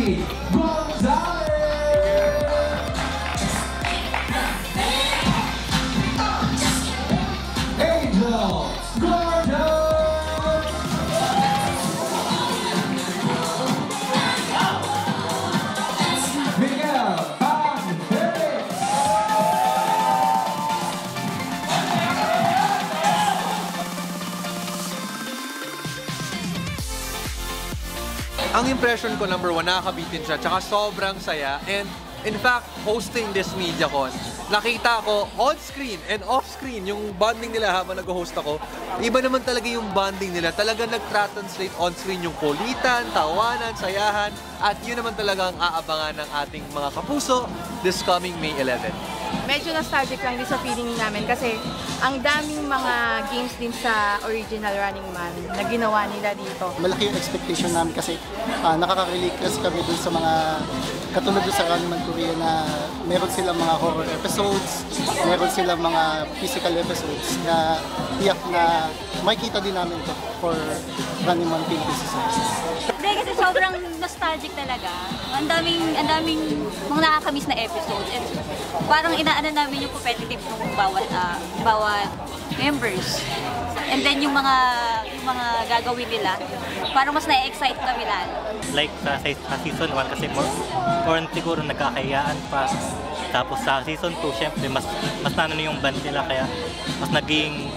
Ronnie Gonzalez! Angel Gordon! Miguel Banderas! Ang impression ko, number one, nakakabitin siya, tsaka sobrang saya. And in fact, hosting this MediaCon, nakita ko on-screen and off-screen yung bonding nila habang nag-host ako. Iba naman talaga yung bonding nila. Talagang nag-translate on-screen yung kulitan, tawanan, sayahan. At yun naman talaga ang aabangan ng ating mga kapuso this coming May 11. Medyo nostalgic lang din sa feeling namin kasi ang daming mga games din sa original Running Man na ginawa nila dito. Malaki yung expectation namin kasi nakaka-relate kasi kami dun sa mga katulad dun sa Running Man Korea na meron silang mga horror episodes, meron silang mga physical episodes na tiyak na makikita din namin to for Running Man Philippines season. Hindi, kasi sobrang nostalgic talaga. Ang daming mga nakakamiss na episodes. And parang inaano namin yung competitive ng bawat members. And then yung mga gagawin nila, parang mas na-excite kami lalo. Like sa season 1 kasi more siguro nagkakayaan pa. Tapos sa season 2, syempre mas nanano yung band nila kaya mas naging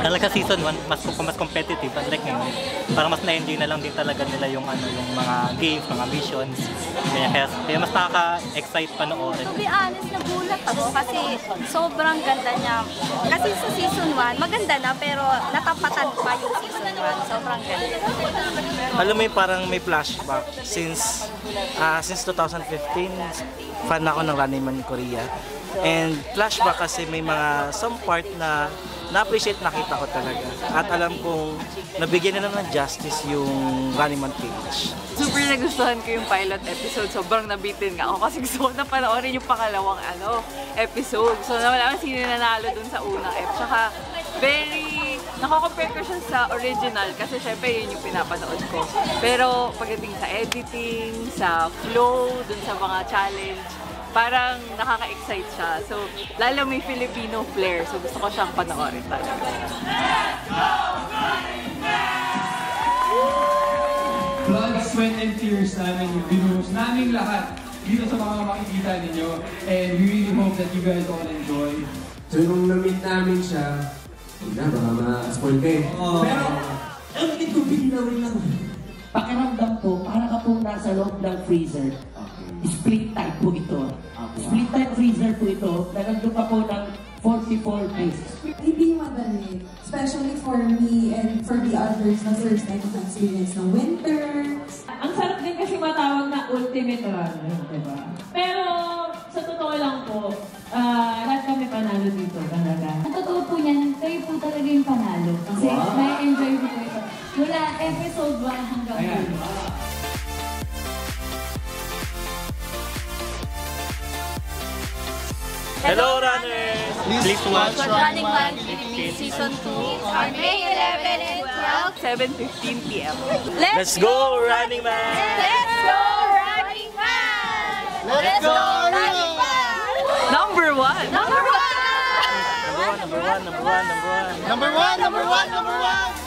talaga sa season 1 mas competitive, unlike ngayon. Parang mas na-enjoy na lang din talaga nila yung mga games, mga missions. Kaya mas nakaka-excite panoorin. To be honest, nagulat ako kasi sobrang ganda niya. Kasi sa season 1, maganda na pero natapatan pa yung season 1. Sobrang ganda. Alam mo parang may flashback since 2015, fan ako ng Running Man Korea. And flashback kasi may mga some part na na-appreciate nakita ko talaga. At alam kong nabigyan na ng justice yung Running Man page. Super nagustuhan ko yung pilot episode. Sobrang nabitin nga ako kasi gusto ko na panoorin yung pangalawang episode. So nawala sino nanalo dun sa unang episode. Tsaka very nako-compare ko siya sa original kasi syempre yun yung pinapanood ko. Pero pagdating sa editing, sa flow, dun sa mga challenge, parang nakaka-excite siya. So, lalo may Filipino flair. So, gusto ko siyang panoorin talaga. Blood, sweat, and tears namin yung binuhos namin lahat dito sa mga makikita ninyo. And we really hope that you guys all enjoy. So, nung na-meet namin siya, baka ma-spoil kayo. Pero, ang ko binilawin lang. Pakiramdam po, para ka pong nasa loob ng freezer. Split type po ito. Split type freezer po ito. Nalagdo pa po ng 44 days. Hindi madali. Especially for me and for the others na first time experience ng winter. Ang sarap din kasi matawag na ultimate runner, diba? Pero sa totoo lang po, lahat kami panalo dito talaga. Ang totoo po niyan, kayo po talaga yung panalo. Kasi may enjoy po ito. Mula episode 1 hanggang 2. Hello, runners! Please watch Running Man Philippines Season 2 on May 11 and 12, 7:15 p.m. Let's go, Running Man! Let's go, Running Man! Let's go, Running Man! Number 1! Number 1! Number one!